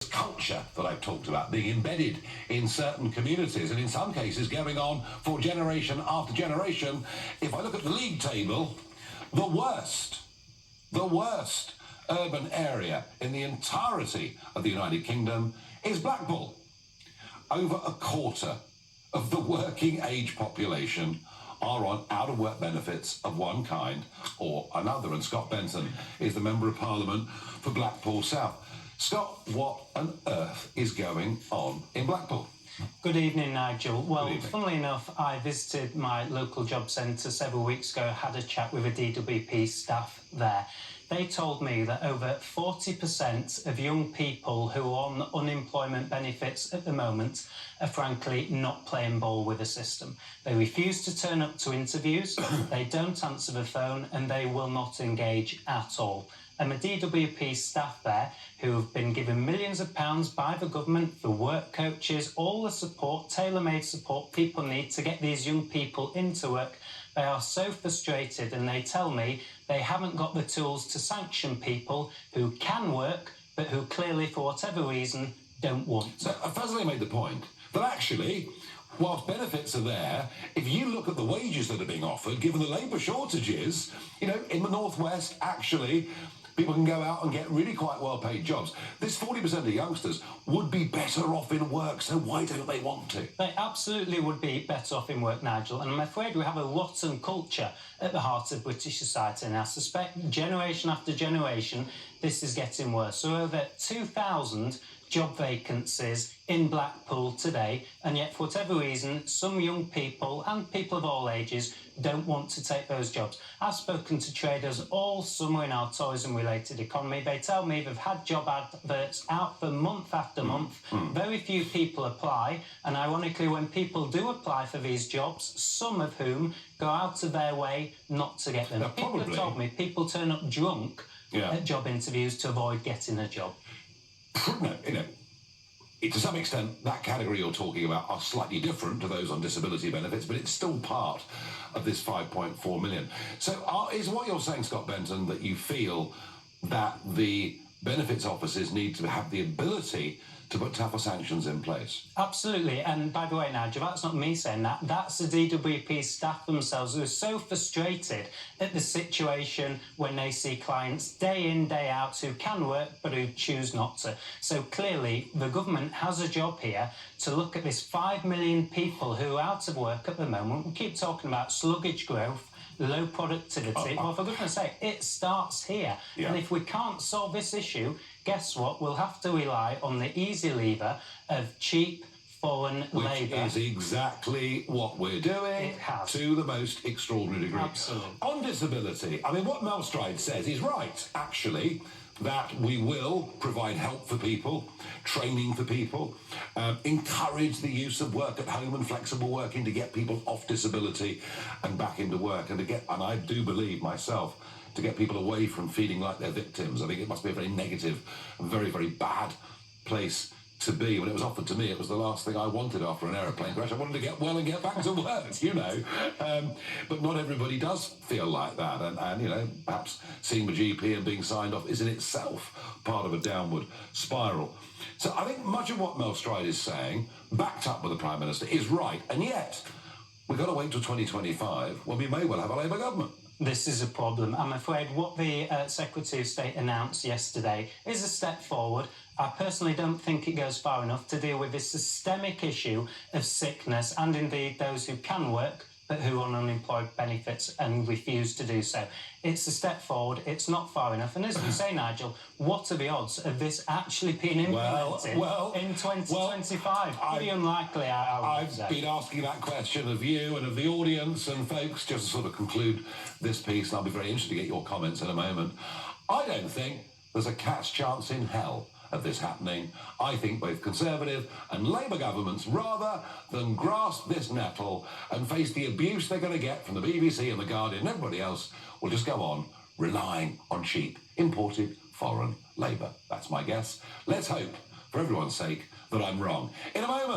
culture that I've talked about being embedded in certain communities and in some cases going on for generation after generation. If I look at the league table, the worst urban area in the entirety of the United Kingdom is Blackpool. Over a quarter of the working age population are on out-of-work benefits of one kind or another. And Scott Benton is the Member of Parliament for Blackpool South. Scott, what on earth is going on in Blackpool? Good evening, Nigel. Well, funnily enough, I visited my local job centre several weeks ago, had a chat with a DWP staff there. They told me that over 40% of young people who are on unemployment benefits at the moment are frankly not playing ball with the system. They refuse to turn up to interviews, they don't answer the phone, and they will not engage at all. And the DWP staff there, who have been given millions of pounds by the government for work coaches, all the support, tailor-made support people need to get these young people into work, they are so frustrated, and they tell me they haven't got the tools to sanction people who can work, but who clearly, for whatever reason, don't want. So Fazli made the point that actually, whilst benefits are there, if you look at the wages that are being offered, given the labour shortages, in the Northwest, actually, people can go out and get really quite well-paid jobs. This 40% of youngsters would be better off in work, so why don't they want to? They absolutely would be better off in work, Nigel, and I'm afraid we have a rotten culture at the heart of British society, and I suspect generation after generation this is getting worse. So over 2,000 job vacancies in Blackpool today, and yet for whatever reason some young people and people of all ages don't want to take those jobs. I've spoken to traders all summer in our tourism related economy. They tell me they've had job adverts out for month after month. Very few people apply, and ironically when people do apply for these jobs, some of whom go out of their way not to get them. People have told me people turn up drunk at job interviews to avoid getting a job. To some extent, that category you're talking about are slightly different to those on disability benefits, but it's still part of this 5.4 million. So is what you're saying, Scott Benton, that you feel that the benefits offices need to have the ability to put tougher sanctions in place? Absolutely. And by the way, Nigel, that's not me saying that. That's the DWP staff themselves who are so frustrated at the situation when they see clients day in, day out who can work but who choose not to. So clearly, the government has a job here to look at this 5 million people who are out of work at the moment. We keep talking about sluggish growth, low productivity. Well, for goodness sake, it starts here. And if we can't solve this issue, guess what? We'll have to rely on the easy lever of cheap foreign labour. Which is exactly what we're doing to the most extraordinary degree. Absolutely. On disability, what Mel Stride says is right, actually, that we will provide help for people, training for people, encourage the use of work at home and flexible working to get people off disability and back into work, and I do believe myself, to get people away from feeling like they're victims. I think it must be a very negative and very, very bad place to be. When it was offered to me, it was the last thing I wanted after an aeroplane crash. I wanted to get well and get back to work, But not everybody does feel like that. And perhaps seeing the GP and being signed off is in itself part of a downward spiral. So I think much of what Mel Stride is saying, backed up by the Prime Minister, is right. And yet, we've got to wait till 2025 when we may well have a Labour government. This is a problem. I'm afraid what the Secretary of State announced yesterday is a step forward. I personally don't think it goes far enough to deal with this systemic issue of sickness and indeed those who can work but who are on unemployed benefits and refuse to do so. It's a step forward. It's not far enough. And as you say, Nigel, what are the odds of this actually being implemented in 2025? Pretty unlikely, I would say. I've been asking that question of you and of the audience and folks, just to sort of conclude this piece, and I'll be very interested to get your comments in a moment. I don't think there's a cat's chance in hell of this happening. I think both Conservative and Labour governments, rather than grasp this nettle and face the abuse they're going to get from the BBC and the Guardian and everybody else, will just go on relying on cheap, imported foreign labour. That's my guess. Let's hope, for everyone's sake, that I'm wrong. In a moment.